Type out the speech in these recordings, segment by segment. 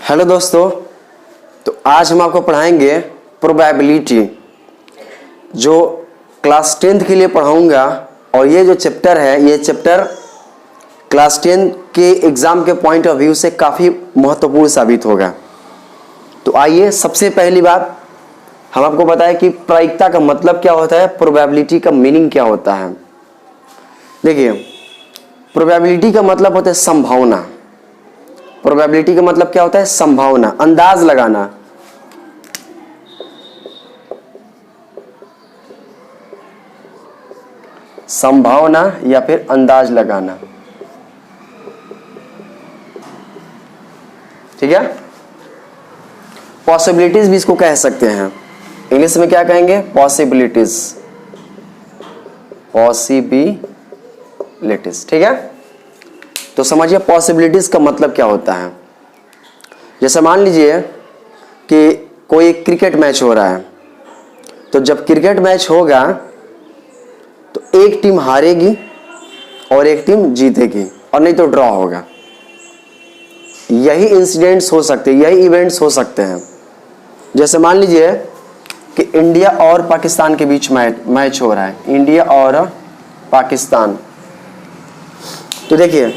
Hello दोस्तों, तो आज हम आपको पढ़ाएंगे प्रोबेबिलिटी, जो क्लास 10th के लिए पढ़ाऊंगा। और ये जो चैप्टर है, ये चैप्टर क्लास 10 के एग्ज़ाम के पॉइंट ऑफ व्यू से काफ़ी महत्वपूर्ण साबित होगा। तो आइए, सबसे पहली बात हम आपको बताएं कि प्रायिकता का मतलब क्या होता है, प्रोबेबिलिटी का मीनिंग क्या होता है। देखिए, प्रोबेबिलिटी का मतलब होता है संभावना। प्रोबेबिलिटी का मतलब क्या होता है? संभावना, अंदाज लगाना। संभावना या फिर अंदाज लगाना, ठीक है। पॉसिबिलिटीज भी इसको कह सकते हैं। इंग्लिश में क्या कहेंगे? पॉसिबिलिटीज, पॉसिबिलिटीज, ठीक है। तो समझिए पॉसिबिलिटीज का मतलब क्या होता है। जैसे मान लीजिए कि कोई क्रिकेट मैच हो रहा है, तो जब क्रिकेट मैच होगा तो एक टीम हारेगी और एक टीम जीतेगी, और नहीं तो ड्रॉ होगा। यही इंसिडेंट्स हो सकते हैं, यही इवेंट्स हो सकते हैं। जैसे मान लीजिए कि इंडिया और पाकिस्तान के बीच मैच हो रहा है, इंडिया और पाकिस्तान। तो देखिए,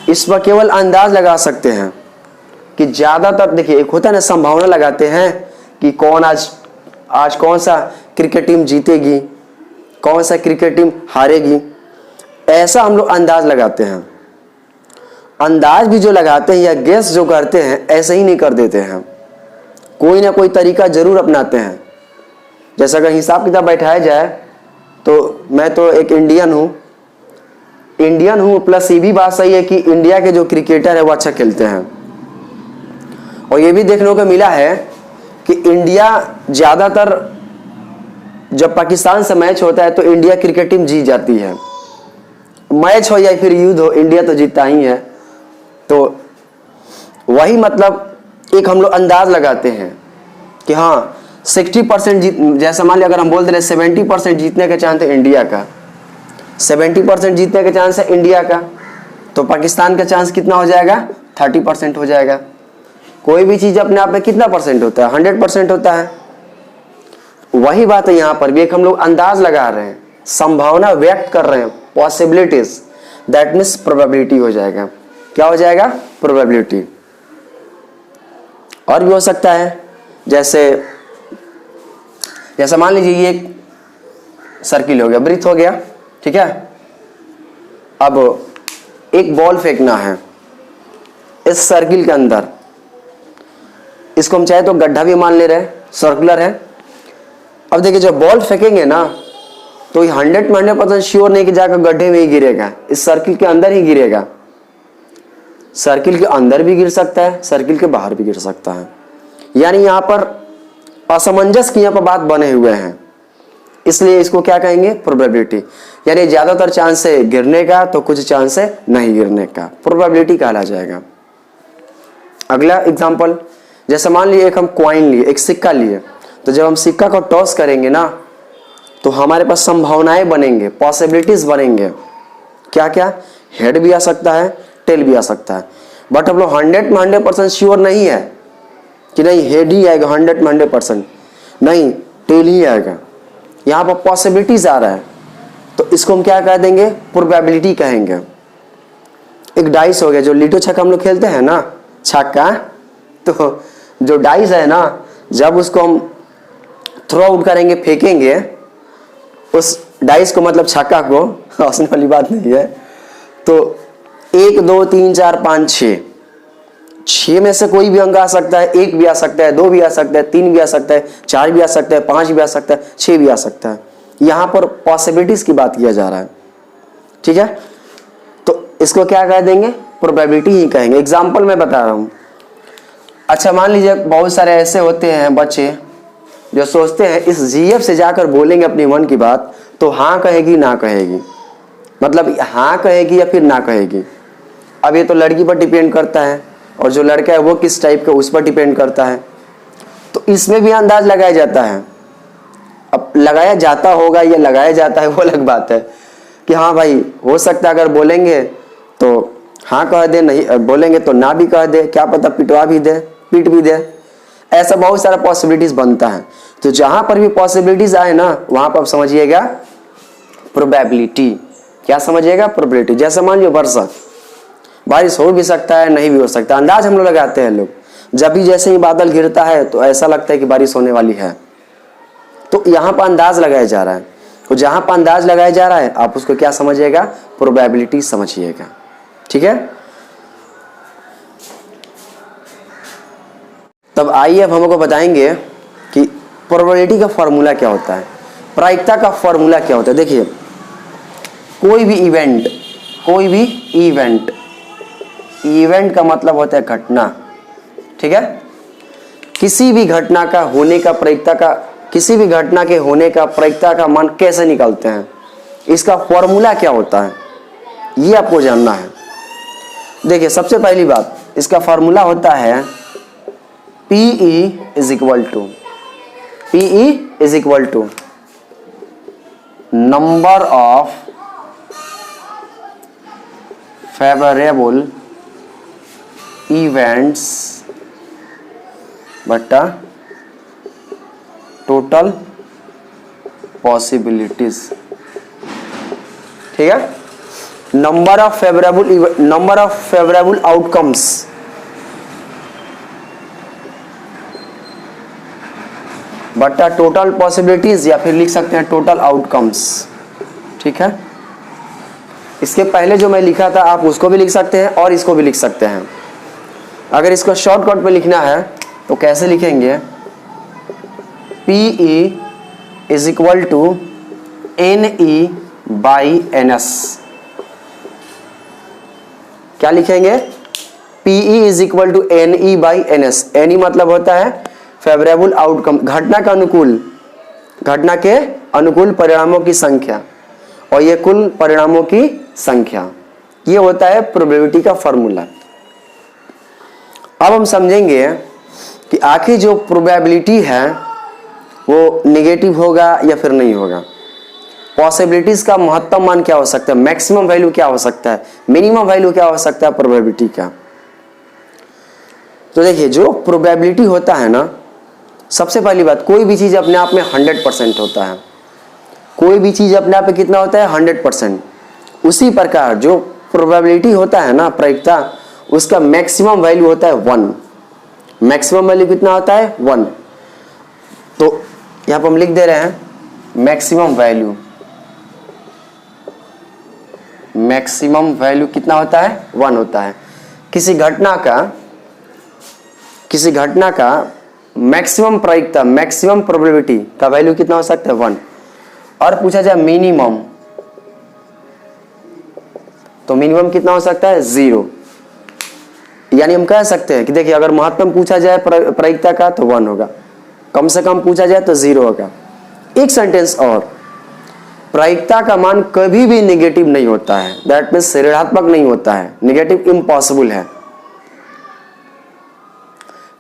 इस पर केवल अंदाज लगा सकते हैं कि ज्यादातर, देखिए एक होता है ना, संभावना लगाते हैं कि कौन आज कौन सा क्रिकेट टीम जीतेगी, कौन सा क्रिकेट टीम हारेगी। ऐसा हम लोग अंदाज लगाते हैं। अंदाज भी जो लगाते हैं या गेस जो करते हैं, ऐसे ही नहीं कर देते हैं, कोई ना कोई तरीका जरूर अपनाते हैं। जैसे अगर हिसाब किताब बैठाया जाए तो मैं तो एक इंडियन हूं, प्लस ये भी बात सही है कि इंडिया के जो क्रिकेटर है वो अच्छा खेलते हैं। और ये भी देखने को मिला है कि इंडिया ज्यादातर जब पाकिस्तान से मैच होता है तो इंडिया क्रिकेट टीम जीत जाती है। मैच हो या फिर युद्ध हो, इंडिया तो जीतता ही है। तो वही मतलब एक हम लोग अंदाज लगाते हैं कि हाँ 60% जीत, जैसा मान लिया अगर हम बोल दे रहे 70% जीतने का चांस है इंडिया का, 70% जीतने का चांस है इंडिया का, तो पाकिस्तान का चांस कितना हो जाएगा? 30% हो जाएगा। कोई भी चीज अपने आप में कितना परसेंट होता है? 100% होता है। वही बात है यहाँ पर भी, एक हम लोग अंदाज लगा रहे हैं, संभावना व्यक्त कर रहे हैं, पॉसिबिलिटीज, दैट मीन्स प्रोबेबिलिटी हो जाएगा। क्या हो जाएगा? प्रोबेबिलिटी। और भी हो सकता है, जैसे मान लीजिए ये एक सर्किल हो गया, वृत्त हो गया, ठीक है। अब एक बॉल फेंकना है इस सर्किल के अंदर। इसको हम चाहे तो गड्ढा भी मान ले रहे हैं, सर्कुलर है। अब देखिए, जब बॉल फेंकेंगे ना तो 100% श्योर नहीं कि जाकर गड्ढे में ही गिरेगा, इस सर्किल के अंदर ही गिरेगा। सर्किल के अंदर भी गिर सकता है, सर्किल के बाहर भी गिर सकता है। यानी यहां पर असमंजस की यहां पर बात बने हुए हैं, इसलिए इसको क्या कहेंगे? प्रोबेबिलिटी। यानी ज्यादातर चांस है गिरने का, तो कुछ चांस है नहीं गिरने का, प्रोबेबिलिटी कहला जाएगा। अगला एग्जांपल, जैसे मान लीजिए एक हम कॉइन लिए, एक सिक्का लिए, तो जब हम सिक्का को टॉस करेंगे ना तो हमारे पास संभावनाएं बनेंगे, पॉसिबिलिटीज बनेंगे। क्या क्या? हेड भी आ सकता है, टेल भी आ सकता है। बट हम लोग 100% श्योर नहीं है कि नहीं हेड ही आएगा, 100% नहीं, टेल ही आएगा। यहां पर पॉसिबिलिटीज आ रहा है, तो इसको हम क्या कह देंगे? प्रोबेबिलिटी कहेंगे। एक डाइस हो गया, जो लीटो छक्का हम लोग खेलते हैं ना, छक्का, तो जो डाइस है ना, जब उसको हम थ्रो आउट करेंगे, फेंकेंगे उस डाइस को, मतलब छक्का को, हंसने वाली बात नहीं है, तो 1 2 3 4 5 6 में से कोई भी अंक आ सकता है। 1 भी आ सकता है, 2 भी आ सकता है, 3 भी आ सकता है, 4 भी आ सकता है, 5 भी आ सकता है, 6 भी आ सकता है। यहां पर पॉसिबिलिटीज की बात किया जा रहा है, ठीक है। तो इसको क्या कह देंगे? प्रोबेबिलिटी ही कहेंगे। एग्जाम्पल मैं बता रहा हूं। अच्छा, मान लीजिए बहुत सारे ऐसे होते हैं बच्चे जो सोचते हैं इस जीएफ से जाकर बोलेंगे अपनी मन की बात तो हाँ कहेगी ना कहेगी, मतलब हाँ कहेगी या फिर ना कहेगी। अब ये तो लड़की पर डिपेंड करता है, और जो लड़का है वो किस टाइप का, उस पर डिपेंड करता है। तो इसमें भी अंदाज लगाया जाता है। अब लगाया जाता होगा या लगाया जाता है वो अलग बात है कि हाँ भाई, हो सकता है अगर बोलेंगे तो हाँ कह दे, नहीं बोलेंगे तो ना भी कह दे, क्या पता पिटवा भी दे, पीट भी दे। ऐसा बहुत सारा पॉसिबिलिटीज बनता है। तो जहां पर भी पॉसिबिलिटीज आए ना, वहां पर आप समझिएगा प्रोबेबिलिटी। क्या समझिएगा? प्रोबेबिलिटी। जैसे मान लो वर्षा, बारिश हो भी सकता है, नहीं भी हो सकता। अंदाज हम लोग लगाते हैं लोग, जब भी जैसे ही बादल घिरता है तो ऐसा लगता है कि बारिश होने वाली है। तो यहाँ पर अंदाज लगाया जा रहा है। तो जहां पर अंदाज लगाया जा रहा है आप उसको क्या समझिएगा? प्रोबेबिलिटी समझिएगा। ठीक है। तब आइए अब हमको बताएंगे कि प्रोबेबिलिटी का फॉर्मूला क्या होता है, प्रायिकता का फॉर्मूला क्या होता है। देखिए कोई भी इवेंट का मतलब होता है घटना। ठीक है। किसी भी घटना का होने का प्रायिकता का, किसी भी घटना के होने का प्रायिकता का मान कैसे निकालते हैं, इसका फॉर्मूला क्या होता है, ये आपको जानना है। देखिए सबसे पहली बात, इसका फॉर्मूला होता है PE is equal to number of favourable events बटा टोटल पॉसिबिलिटीज। ठीक है। नंबर ऑफ फेवरेबल आउटकम्स बटा टोटल पॉसिबिलिटीज, या फिर लिख सकते हैं टोटल आउटकम्स। ठीक है। इसके पहले जो मैं लिखा था आप उसको भी लिख सकते हैं और इसको भी लिख सकते हैं। अगर इसको शॉर्टकट में लिखना है तो कैसे लिखेंगे? PE is equal to NE by NS। क्या लिखेंगे? PE is equal to NE by NS। NE मतलब होता है फेवरेबल आउटकम, घटना के अनुकूल परिणामों की संख्या, और ये कुल परिणामों की संख्या। ये होता है प्रोबेबिलिटी का फॉर्मूला। अब हम समझेंगे कि आखिर जो प्रोबेबिलिटी है वो नेगेटिव होगा या फिर नहीं होगा। पॉसिबिलिटीज का महत्तम मान क्या हो सकता है, मैक्सिमम वैल्यू क्या हो सकता है, मिनिमम वैल्यू क्या हो सकता है प्रोबेबिलिटी का। तो देखिए जो प्रोबेबिलिटी होता है ना, सबसे पहली बात, कोई भी चीज अपने आप में 100% होता है। कोई भी चीज अपने आप में कितना होता है? 100%। उसी प्रकार जो प्रोबेबिलिटी होता है ना, प्रायिकता, उसका मैक्सिमम वैल्यू होता है 1। मैक्सिमम वैल्यू कितना होता है? 1। तो यहां पर हम लिख दे रहे हैं मैक्सिमम वैल्यू कितना होता है? 1 होता है। किसी घटना का मैक्सिमम प्रायिकता, मैक्सिमम प्रोबेबिलिटी का वैल्यू कितना हो सकता है? 1। और पूछा जाए मिनिमम, तो मिनिमम कितना हो सकता है? 0। यानी हम कह सकते हैं कि देखिए अगर महत्तम पूछा जाए प्रायिकता का तो 1 होगा, कम से कम पूछा जाए तो 0 होगा। एक सेंटेंस और, प्रायिकता का मान कभी भी नेगेटिव नहीं होता है। दैट मीन्स ऋणात्मक नहीं होता है, नेगेटिव इम्पॉसिबल है।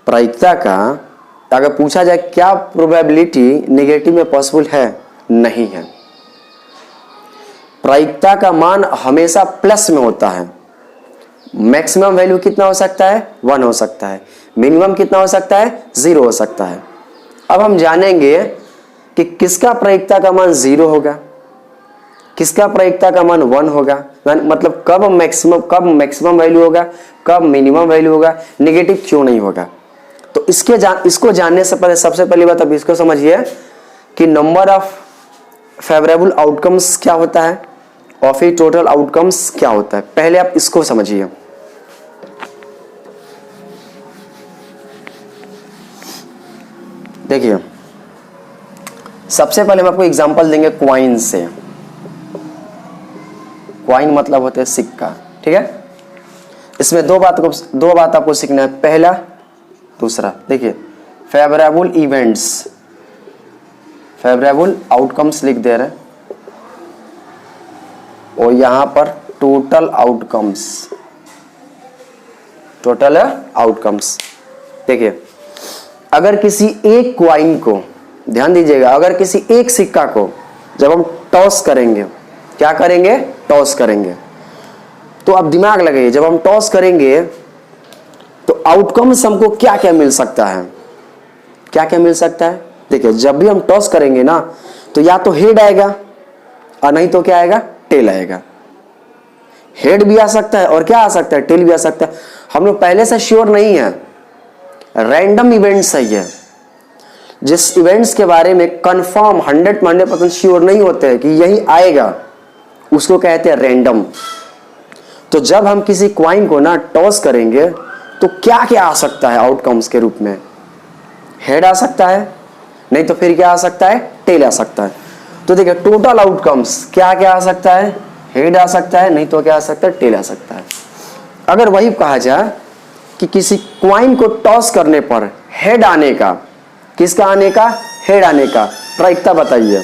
प्रायिकता का अगर पूछा जाए क्या प्रोबेबिलिटी नेगेटिव में पॉसिबल है, नहीं है। प्रायिकता का मान हमेशा प्लस में होता है। मैक्सिमम वैल्यू कितना हो सकता है? 1 हो सकता है। मिनिमम कितना हो सकता है? 0 हो सकता है। अब हम जानेंगे कि किसका प्रायिकता का मान 0 होगा, किसका प्रायिकता का मान 1 होगा, मतलब कब मैक्सिमम वैल्यू होगा, कब मिनिमम वैल्यू होगा, नेगेटिव क्यों नहीं होगा। तो इसको जानने से पहले सबसे पहली बात अब इसको समझिए कि नंबर ऑफ फेवरेबल आउटकम्स क्या होता है और फिर टोटल आउटकम्स क्या होता है। पहले आप इसको समझिए। देखिए सबसे पहले हम आपको एग्जांपल देंगे क्वाइन से। क्वाइन मतलब होता है सिक्का। ठीक है। इसमें दो बात आपको सीखना है, पहला दूसरा। देखिए फेवरेबल इवेंट्स, फेवरेबल आउटकम्स लिख दे रहे हैं, और यहां पर टोटल आउटकम्स। देखिए अगर किसी एक क्वाइन को, ध्यान दीजिएगा, अगर किसी एक सिक्का को जब हम टॉस करेंगे, क्या करेंगे? टॉस करेंगे, तो आप दिमाग लगाइए, जब हम टॉस करेंगे तो आउटकम्स हमको क्या क्या मिल सकता है, क्या क्या मिल सकता है। देखिए जब भी हम टॉस करेंगे ना तो या तो हेड आएगा और नहीं तो क्या आएगा, टेल आएगा। हेड भी आ सकता है और क्या आ सकता है, टेल भी आ सकता है। हम लोग पहले से श्योर नहीं है, रैंडम इवेंट्स है ये। जिस इवेंट्स के बारे में कंफर्म 100% श्योर नहीं होते हैं कि यही आएगा, उसको कहते हैं रैंडम। तो जब हम किसी क्वाइन को ना टॉस करेंगे तो क्या क्या आ सकता है आउटकम्स के रूप में, हेड आ सकता है, नहीं तो फिर क्या आ सकता है, टेल आ सकता है। तो देखिए टोटल आउटकम्स क्या क्या आ सकता है, हेड आ सकता है, नहीं तो क्या आ सकता है, टेल आ सकता है। अगर वही कहा जाए कि किसी क्वाइन को टॉस करने पर हेड आने का, किसका आने का, हेड आने का प्रायिकता बताइए।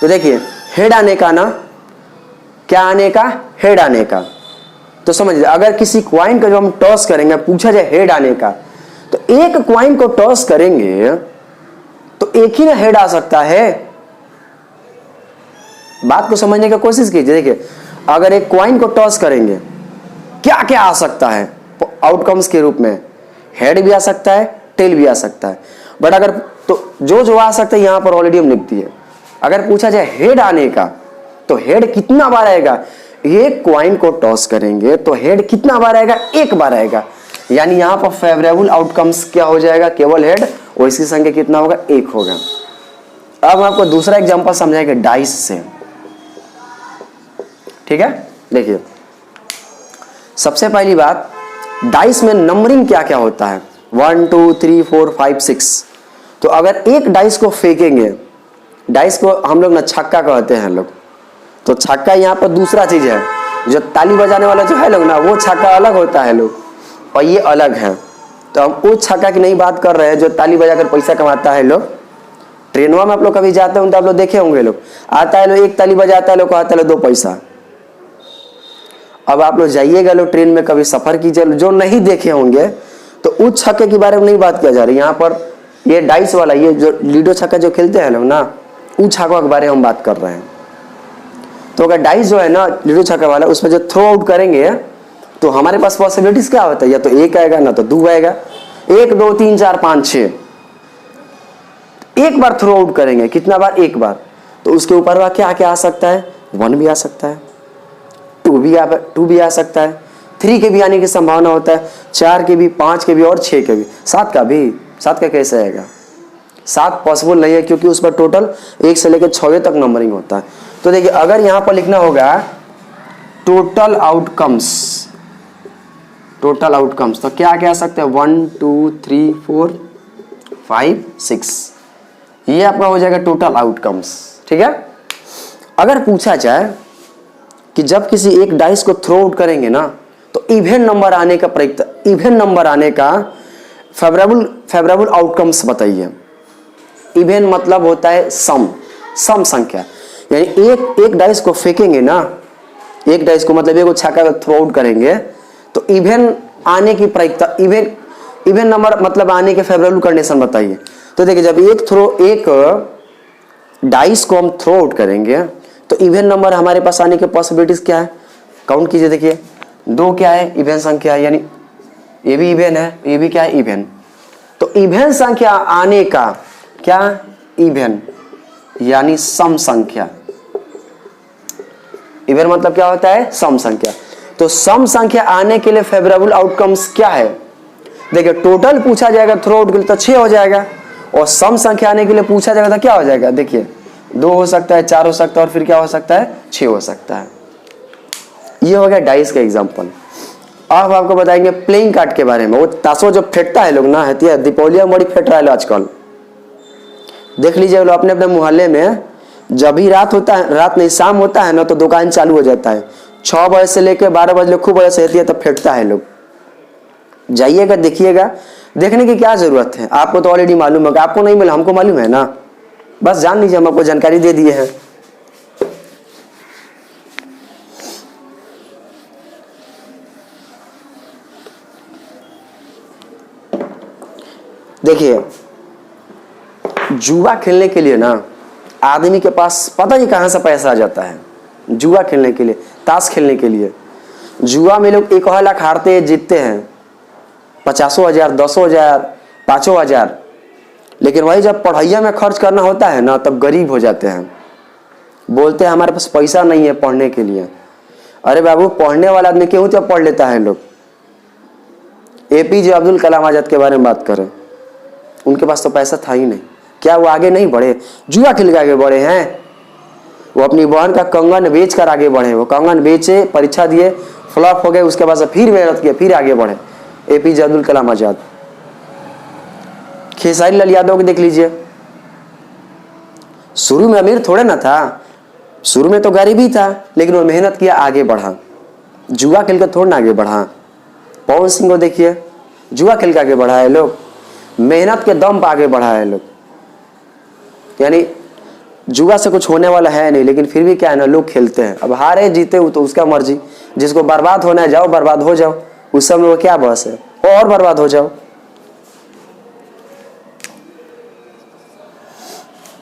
तो देखिए हेड आने का ना, क्या आने का, हेड आने का। तो समझिए अगर किसी क्वाइन को जो हम टॉस करेंगे, पूछा जाए हेड आने का, तो एक क्वाइन को टॉस करेंगे तो एक ही ना हेड आ सकता है। बात को समझने की कोशिश कीजिए। देखिए अगर एक क्वाइन को टॉस करेंगे क्या क्या आ सकता है आउटकम्स के रूप में, हेड भी आ सकता है, टेल भी आ सकता है। बट अगर तो जो आ सकता है यहां पर ऑलरेडी हम लिख दिए। अगर पूछा जाए हेड आने का तो हेड कितना बार आएगा, एक क्वाइन को टॉस करेंगे तो हेड कितना बार आएगा, एक बार आएगा। यानी यहां पर फेवरेबल आउटकम्स क्या हो जाएगा, केवल हेड, और इसकी संख्या कितना होगा, एक होगा। अब हम आपको दूसरा एग्जांपल समझाएंगे डाइस से, ठीक है। देखिए सबसे पहली बात, डाइस में नंबरिंग क्या क्या होता है, 1 2 3 4 5 6। तो अगर एक डाइस को फेंकेंगे, डाइस को हम लोग ना छक्का कहते हैं लोग, तो छक्का यहाँ पर दूसरा चीज है। जो ताली बजाने वाला जो है लोग ना, वो छक्का अलग होता है लोग, और ये अलग है। तो हम उस छक्का की नहीं बात कर रहे हैं जो ताली बजाकर पैसा कमाता है लोग। ट्रेनवा में आप लोग कभी जाते होंगे तो आप लोग देखे होंगे, लोग आता है, लोग एक ताली बजाता है, लोग कहता है 2 पैसा। अब आप लोग जाइएगा लोग ट्रेन में, कभी सफर कीजिए, जो नहीं देखे होंगे, तो उस छक्के के बारे में नहीं बात किया जा रही यहाँ पर। ये डाइस वाला, ये जो लीडो छक्का जो खेलते हैं लोग ना, उस छक्का के बारे में हम बात कर रहे हैं। तो अगर डाइस जो है ना लीडो छक्का वाला, उसमें जो थ्रो आउट करेंगे तो हमारे पास पॉसिबिलिटीज क्या होता है, या तो 1 आएगा ना तो 2 आएगा। 1 2 3 4 5 6, एक बार थ्रो आउट करेंगे, कितना बार, एक बार। तो उसके ऊपर क्या क्या आ सकता है, 1 भी आ सकता है, 2 भी आ सकता है, 3 के भी आने की संभावना होता है, 4 के भी, 5 के भी और 6 के भी। 7 का भी, 7 का कैसे आएगा, 7 पॉसिबल नहीं है, क्योंकि उस पर टोटल 1 से लेकर 6 तक नंबरिंग होता है। तो देखिए अगर यहां पर लिखना होगा टोटल आउटकम्स, टोटल आउटकम्स, तो क्या क्या आ सकते हैं, 1 2 3 4 5 6, ये आपका हो जाएगा टोटल आउटकम्स, ठीक है। अगर पूछा जाए कि जब किसी एक डाइस को थ्रो आउट करेंगे ना, तो इवन नंबर आने का इवन नंबर आने का फेवरेबल आउटकम्स बताइए। इवन मतलब होता है सम संख्या, यानी एक डाइस को फेंकेंगे ना, एक डाइस को मतलब एक छक्का थ्रो आउट करेंगे, तो इवन आने की प्रायिकता, इवन नंबर मतलब आने के फेवरेबल कंडीशन बताइए। तो देखिए जब एक डाइस को हम थ्रो आउट करेंगे तो इवन नंबर हमारे पास आने के पॉसिबिलिटीज क्या है, काउंट कीजिए। देखिए 2 क्या है, इवन संख्या है, यानी ये भी इवन है, ये भी क्या है, इवन। तो इवन संख्या आने का क्या, इवन यानी सम संख्या। इवन मतलब क्या होता है, सम संख्या। तो सम संख्या आने के लिए फेवरेबल आउटकम्स क्या है, देखिए टोटल पूछा जाएगा थ्रो आउट के लिए तो 6 हो जाएगा, और सम संख्या आने के लिए पूछा जाएगा तो क्या हो जाएगा, देखिए 2 हो सकता है, 4 हो सकता है, और फिर क्या हो सकता है, 6 हो सकता है। ये हो गया डाइस का एग्जांपल। अब आपको बताएंगे प्लेइंग कार्ड के बारे में। वो ताशो जो फेंकता है लोग ना, है दीपावली में बड़ी फेंक रहा है आजकल, देख लीजिए लोग अपने अपने मोहल्ले में। जब भी रात होता है, रात नहीं शाम होता है ना, तो दुकान चालू हो जाता है। 6 बजे से लेकर 12 बजे खूब बजे से रहती है, तब फेंकता है लोग। जाइएगा देखिएगा, देखने की क्या जरूरत है, आपको तो ऑलरेडी मालूम होगा। आपको नहीं मिला, हमको मालूम है ना, बस जान लीजिए, हम आपको जानकारी दे दिए हैं। देखिए जुआ खेलने के लिए ना आदमी के पास पता नहीं कहां से पैसा आ जाता है जुआ खेलने के लिए। ताश खेलने के लिए। जुआ में लोग 1 लाख हारते हैं, जीतते हैं 50,000, 10,000, 5,000, लेकिन वही जब पढ़ाइया में खर्च करना होता है ना, तब गरीब हो जाते हैं। बोलते हैं हमारे पास पैसा नहीं है पढ़ने के लिए। अरे बाबू, पढ़ने वाला आदमी क्यों तो पढ़ लेता है। लोग APJ अब्दुल कलाम आजाद के बारे में बात करें, उनके पास तो पैसा था ही नहीं। क्या वो आगे नहीं बढ़े? जुआ खेल के आगे बढ़े हैं। वो अपनी बहन का कंगन बेच कर आगे बढ़े। वो कंगन बेचे, परीक्षा दिए, फ्लॉप हो गए, उसके बाद से फिर मेहनत किए, फिर आगे बढ़े। APJ अब्दुल कलाम आजाद। खेसारी लाल यादव को देख लीजिए, शुरू में अमीर थोड़े ना था, शुरू में तो गरीबी था, लेकिन वो मेहनत किया, आगे बढ़ा। जुआ खेल कर थोड़ा ना आगे बढ़ा। पवन सिंह को देखिए, जुआ खेल के आगे बढ़ा है लोग, मेहनत के दम पर आगे बढ़ा है लोग। यानी जुआ से कुछ होने वाला है नहीं, लेकिन फिर भी क्या है ना, लोग खेलते हैं। अब हारे जीते हो तो उसका मर्जी, जिसको बर्बाद होना है जाओ बर्बाद हो जाओ, उस सब में वो क्या बस है, और बर्बाद हो जाओ।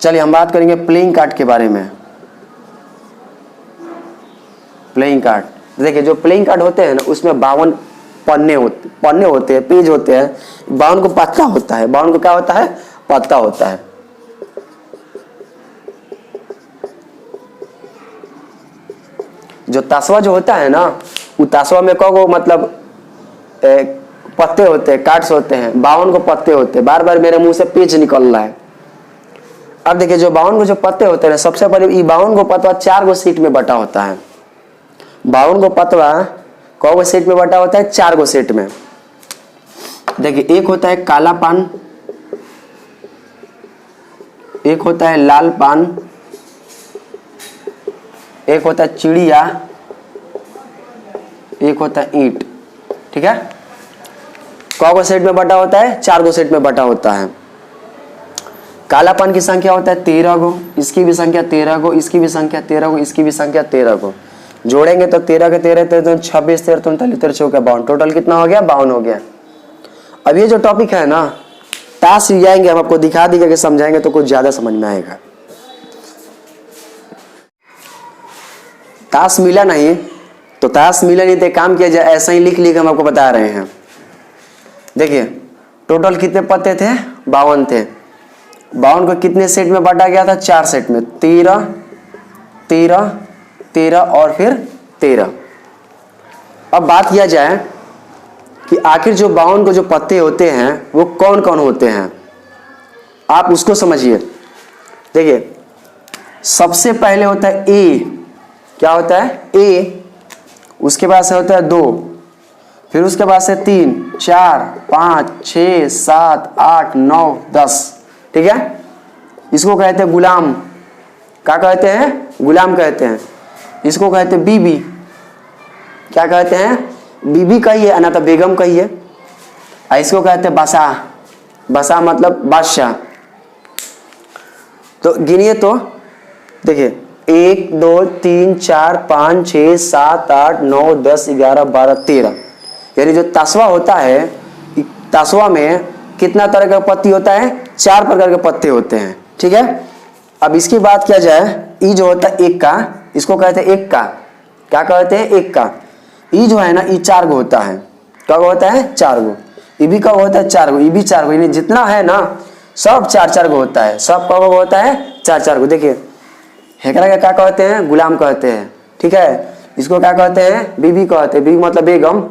चलिए हम बात करेंगे प्लेइंग कार्ड के बारे में। प्लेइंग कार्ड, देखिए जो प्लेइंग कार्ड होते हैं ना, उसमें 52 पन्ने होते हैं, पेज होते हैं। 52 को पत्ता होता है। 52 को क्या होता है? पत्ता होता है। जो ताशवा जो होता है ना, वो ताशवा में को मतलब पत्ते होते हैं, कार्ड्स होते हैं। 52 को पत्ते होते हैं। बार बार मेरे मुंह से पेज निकल रहा है। अब देखिए जो 52 को जो पत्ते होते हैं, सबसे पहले ये 52 को पत्ता 4 गो सेट में बटा होता है। 52 को पत्ता कौ गो सेट में बटा होता है? 4 गो सेट में। देखिए एक होता है काला पान, एक होता है लाल पान, एक होता है चिड़िया, एक होता है ईंट। ठीक है, कौ गो सेट में बटा होता है? 4 गो सेट में बटा होता है। काला पान की संख्या होता है 13 गो, इसकी भी संख्या 13 गो, इसकी भी संख्या 13 गो, इसकी भी संख्या 13 गो। जोड़ेंगे तो 13 के 13 13 26 13 39 13 चौका 52, टोटल कितना हो गया? 52 हो गया। अब ये जो टॉपिक है ना, ताश जाएंगे, हम आपको दिखा देंगे कि समझाएंगे तो कुछ ज्यादा समझ में आएगा। ताश मिला नहीं तो काम किया जाए, ऐसा ही लिख लिख हम आपको बता रहे हैं। देखिए टोटल कितने पत्ते थे? 52 थे। 52 को कितने सेट में बांटा गया था? 4 सेट में। 13 13 13 और फिर 13। अब बात किया जाए कि आखिर जो 52 को जो पत्ते होते हैं वो कौन कौन होते हैं, आप उसको समझिए। देखिए सबसे पहले होता है ए। क्या होता है? ए। उसके बाद से होता है 2, फिर उसके बाद से 3 4 5 6 7 8 9 10। ठीक है, इसको कहते हैं गुलाम। क्या कहते हैं? गुलाम कहते हैं। इसको कहते हैं बीबी। क्या कहते हैं? बीबी कहिए, ना तो बेगम कहिए। इसको कहते हैं बादशाह। बादशाह मतलब बादशाह। तो गिनिए तो देखिए 1 2 3 4 5 6 7 8 9 10 11 12 13। यानी जो ताशवा होता है, ताशवा में कितना तरह का पत्ती होता है? 4 प्रकार के पत्ते होते हैं। ठीक है, अब इसकी बात किया जाए, ई जो होता है एक का, इसको कहते हैं एक का। क्या कहते हैं? एक का। ई जो है ना, ई 4 गो होता है। कब होता है? 4 गो। ई भी कब होता है? 4 गो। ई भी 4 गो। यानी जितना है ना सब 4-4 गो होता है। सब कब होता है? 4-4 गो। देखिए हेकरा के क्या कहते हैं? गुलाम कहते हैं। ठीक है, इसको क्या कहते हैं? बीबी कहते हैं। बीबी मतलब बेगम।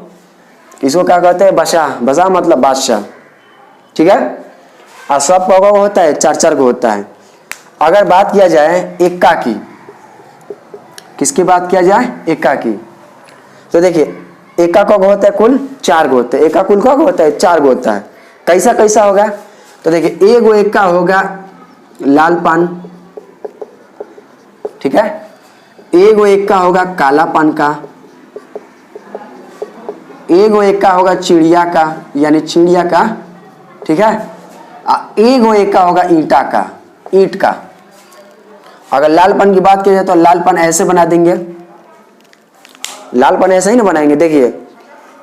इसको क्या कहते हैं? बादशाह। बादशाह मतलब बादशाह। ठीक है, और सब कब होता है? 4-4 गो होता है। अगर बात किया जाए एक्का की, किसकी बात किया जाए? एक्का की। तो देखिए एक्का कब होता है? कुल 4 गो होते हैं। एक्का कुल कब होता है? 4 गो होता है। कैसा कैसा होगा? तो देखिए एगो एक्का होगा लाल पान। ठीक है, एगो एक्का होगा काला पान का, एगो एक्का होगा चिड़िया का, यानी चिड़िया का। ठीक है, एगो एक्का होगा ईंटा का, ईंट का। अगर लाल पान की बात की जाए तो लाल पान ऐसे बना देंगे। लाल पान ऐसे ही ना बनाएंगे। देखिए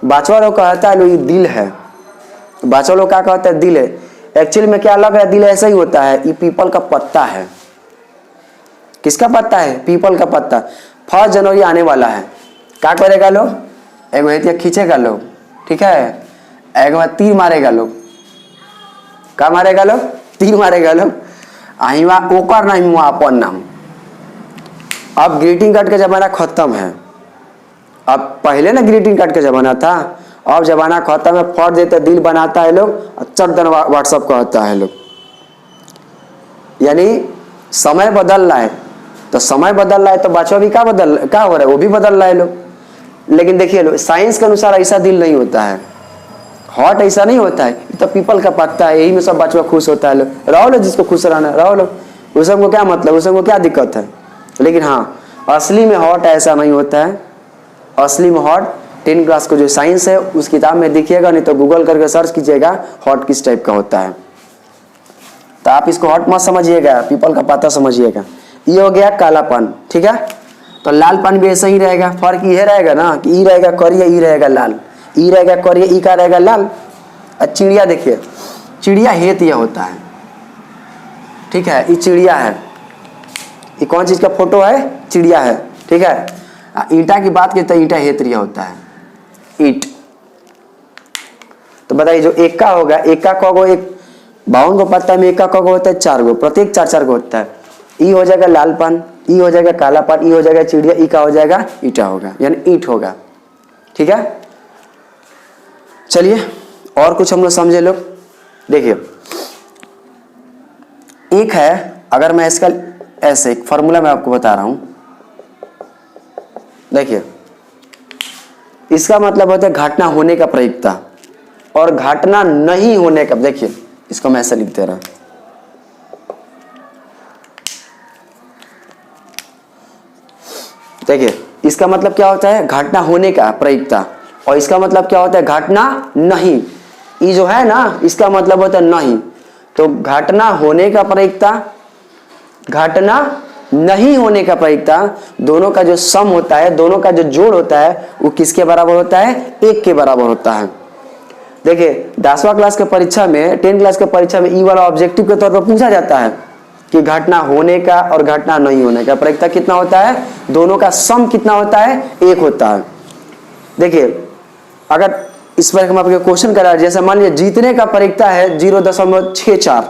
बाचवा लोग कहता है ये दिल है। बाचवा लोग क्या कहता है? दिल है। एक्चुअली में क्या अलग है? दिल ऐसा ही होता है। ये पीपल का पत्ता है। किसका पत्ता है? पीपल का पत्ता। 1 जनवरी आने वाला है, क्या करेगा लोग, एगो हेतिया खींचेगा लोग, ठीक है, एगो तीर मारेगा लोग, क्या मारेगा लोग, तीर मारेगा लोग, अहिवा ओकर नाम हुआ अपन नाम। अब ग्रीटिंग कार्ड का जमाना खत्म है। अब पहले ना ग्रीटिंग कार्ड का जमाना था, अब जमाना खत्म है। फट देते दिल बनाता है लोग और चट देना व्हाट्सअप का होता है लोग। यानी समय बदल रहा है, तो समय बदल रहा है तो बच्चा भी क्या हो रहा है, वो भी बदल रहा है लोग। लेकिन देखिए लोग, साइंस के अनुसार ऐसा दिल नहीं होता है, हॉट ऐसा नहीं होता है, तो पीपल का पत्ता है, यही में सब बच्चा खुश होता है लोग। रहो लो, जिसको खुश रहना रहो लो, उस सबको क्या मतलब, उस सबको क्या दिक्कत है। लेकिन हाँ, असली में हॉट ऐसा नहीं होता है। असली में हॉट 10 क्लास को जो साइंस है उस किताब में दिखिएगा, नहीं तो गूगल करके सर्च कीजिएगा हॉट किस टाइप का होता है। तो आप इसको हॉट मत समझिएगा, पीपल का पत्ता समझिएगा। ये हो गया कालापन, ठीक है। तो लालपन भी ऐसा ही रहेगा, फर्क ये रहेगा ना कि ई रहेगा करिया, ई रहेगा लाल, ई रहेगा करिया, ई का रहेगा लाल। चिड़िया देखिए, चिड़िया हेत यह होता है, ठीक है, ये चिड़िया है, ये कौन चीज का फोटो है, चिड़िया है, ठीक है। ईंटा की बात करते हैं, ईंटा हेत्रिया होता है, ईट। तो बताइए जो एक्का होगा, एक्का कगो, एक 52 को पत्ता में एक्का कगो होता है, 4 गो, प्रत्येक 4-4 को होता है। ई हो जाएगा लालपन, ई हो जाएगा कालापन, ई हो जाएगा चिड़िया, ई का हो जाएगा ईटा होगा, यानी ईट होगा, ठीक है। चलिए और कुछ हम लोग समझे लोग। देखिए एक है, अगर मैं इसका ऐसे एक फॉर्मूला मैं आपको बता रहा हूं, देखिए इसका मतलब होता है घटना होने का प्रायिकता और घटना नहीं होने का। देखिए इसको मैं ऐसे लिख दे रहा हूं, देखिए इसका मतलब क्या होता है, घटना होने का प्रायिकता, और इसका मतलब क्या होता है, घटना नहीं। ये जो है ना, इसका मतलब होता है नहीं। तो घटना होने का प्रायिकता, घटना नहीं होने का प्रायिकता, दोनों का जो सम होता है, दोनों का जो जोड़ होता है, वो किसके बराबर होता है, 1 के बराबर होता है। देखिए 10वां क्लास के परीक्षा में, 10 क्लास के परीक्षा में ई वाला ऑब्जेक्टिव के तौर पर पूछा जाता है कि घटना होने का और घटना नहीं होने का प्रायिकता कितना होता है, दोनों का सम कितना होता है, 1 होता है। देखिए अगर इस पर हम आपको क्वेश्चन करा, जैसे मान लीजिए जीतने का प्रायिकता है 0.64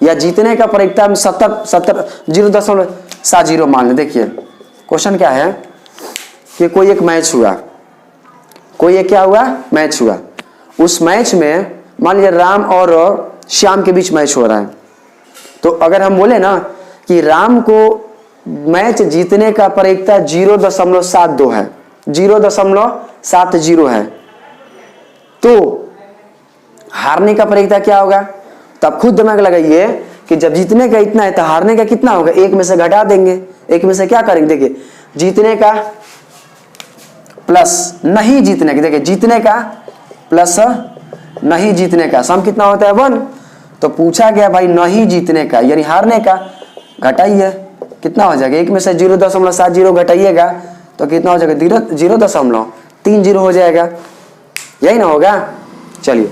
या जीतने का प्रायिकता में 0.70 मान लें। देखिए क्वेश्चन क्या है कि कोई एक मैच हुआ, कोई एक क्या हुआ, मैच हुआ। उस मैच में मान लीजिए राम और श्याम के बीच मैच हो रहा है। तो अगर हम बोले ना कि राम को मैच जीतने का प्रायिकता 0.72 है, 0.70 है, तो हारने का प्रायिकता क्या होगा। तब खुद दिमाग लगाइए कि जब जीतने का इतना है तो हारने का कितना होगा, 1 में से घटा देंगे, 1 में से क्या करेंगे। देखिए जीतने का प्लस नहीं जीतने का, देखिए जीतने का प्लस नहीं जीतने का सम कितना होता है, 1। तो पूछा गया भाई नहीं जीतने का यानी हारने का, घटाइए कितना हो जाएगा, 1 में से 0.70 घटाइएगा तो कितना हो जाएगा, 0.30 हो जाएगा, यही ना होगा। चलिए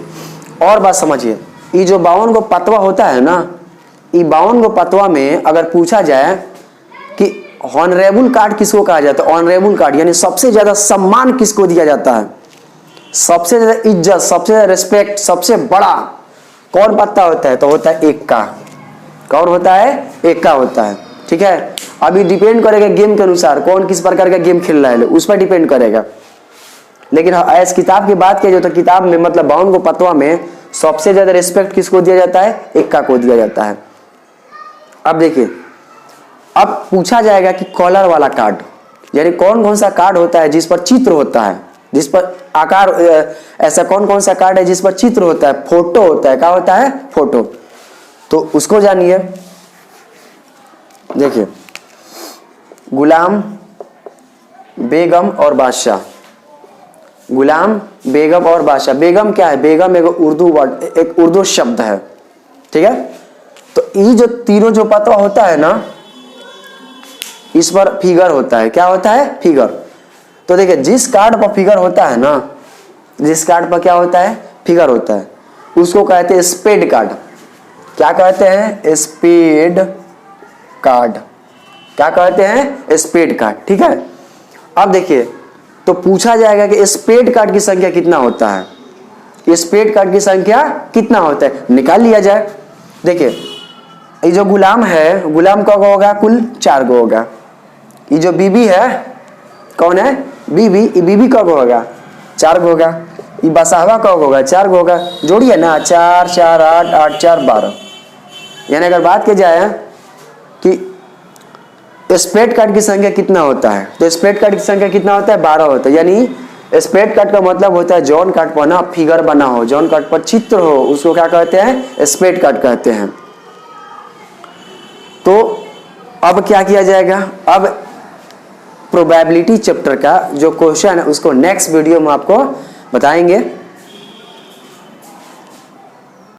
और बात समझिए, ये जो 52 को पतवा होता है ना, ये 52 को पतवा में अगर पूछा जाए कि ऑनरेबल कार्ड किसको कहा जाता है, ऑनरेबल कार्ड यानी सबसे ज्यादा सम्मान किसको दिया जाता है, सबसे ज्यादा इज्जत, सबसे ज्यादा रिस्पेक्ट, सबसे बड़ा कौन पत्ता होता है, तो होता है 1 का। कौन होता है, 1 का होता है, ठीक है। अभी डिपेंड करेगा गेम के अनुसार, कौन किस प्रकार का गेम खेल रहा है उस पर डिपेंड करेगा। लेकिन इस किताब की बात की जाए तो किताब में मतलब 52 को पतवा में सबसे ज्यादा रिस्पेक्ट किसको दिया जाता है, 1 का को दिया जाता है। अब देखिए, अब पूछा जाएगा कि कॉलर वाला कार्ड यानी कौन कौन सा कार्ड होता है जिस पर चित्र होता है, जिस पर आकार, ऐसा कौन कौन सा कार्ड है जिस पर चित्र होता है, फोटो होता है, क्या होता है, फोटो। तो उसको जानिए। देखिए गुलाम, बेगम और बादशाह, गुलाम, बेगम और बादशाह। बेगम क्या है, बेगम एक उर्दू वर्ड, एक उर्दू शब्द है, ठीक है। तो ये जो तीनों जो पतवा होता है ना, इस पर फिगर होता है, क्या होता है, फिगर। तो देखिए जिस कार्ड पर फिगर होता है ना, जिस कार्ड पर क्या होता है, फिगर होता है, उसको कहते हैं स्पेड कार्ड। क्या कहते हैं, स्पेड कार्ड। क्या कहते हैं, स्पेड कार्ड, ठीक है। अब देखिए तो पूछा जाएगा कि स्पेड कार्ड की संख्या कितना होता है, स्पेड कार्ड की संख्या कितना होता है, निकाल लिया जाए। देखिए ये जो गुलाम है, गुलाम का होगा कुल 4 गो होगा। ये जो बीबी है, कौन है, बीबी, ये बीबी का होगा 4 गो होगा। ये बसावा का होगा 4 गो होगा। जोड़िए ना, 4 4 8 8 4 12। यानी अगर बात की जाए कि स्पेड कार्ड की संख्या कितना होता है, तो स्पेड कार्ड की संख्या कितना होता है, 12 होता है। यानी स्पेड कार्ड का मतलब होता है जॉन कार्ड पर ना फिगर बना हो, जॉन कार्ड पर चित्र हो, उसको क्या कहते हैं, स्पेड कार्ड कहते हैं। तो अब क्या किया जाएगा, अब प्रोबेबिलिटी चैप्टर का जो क्वेश्चन है उसको नेक्स्ट वीडियो में आपको बताएंगे।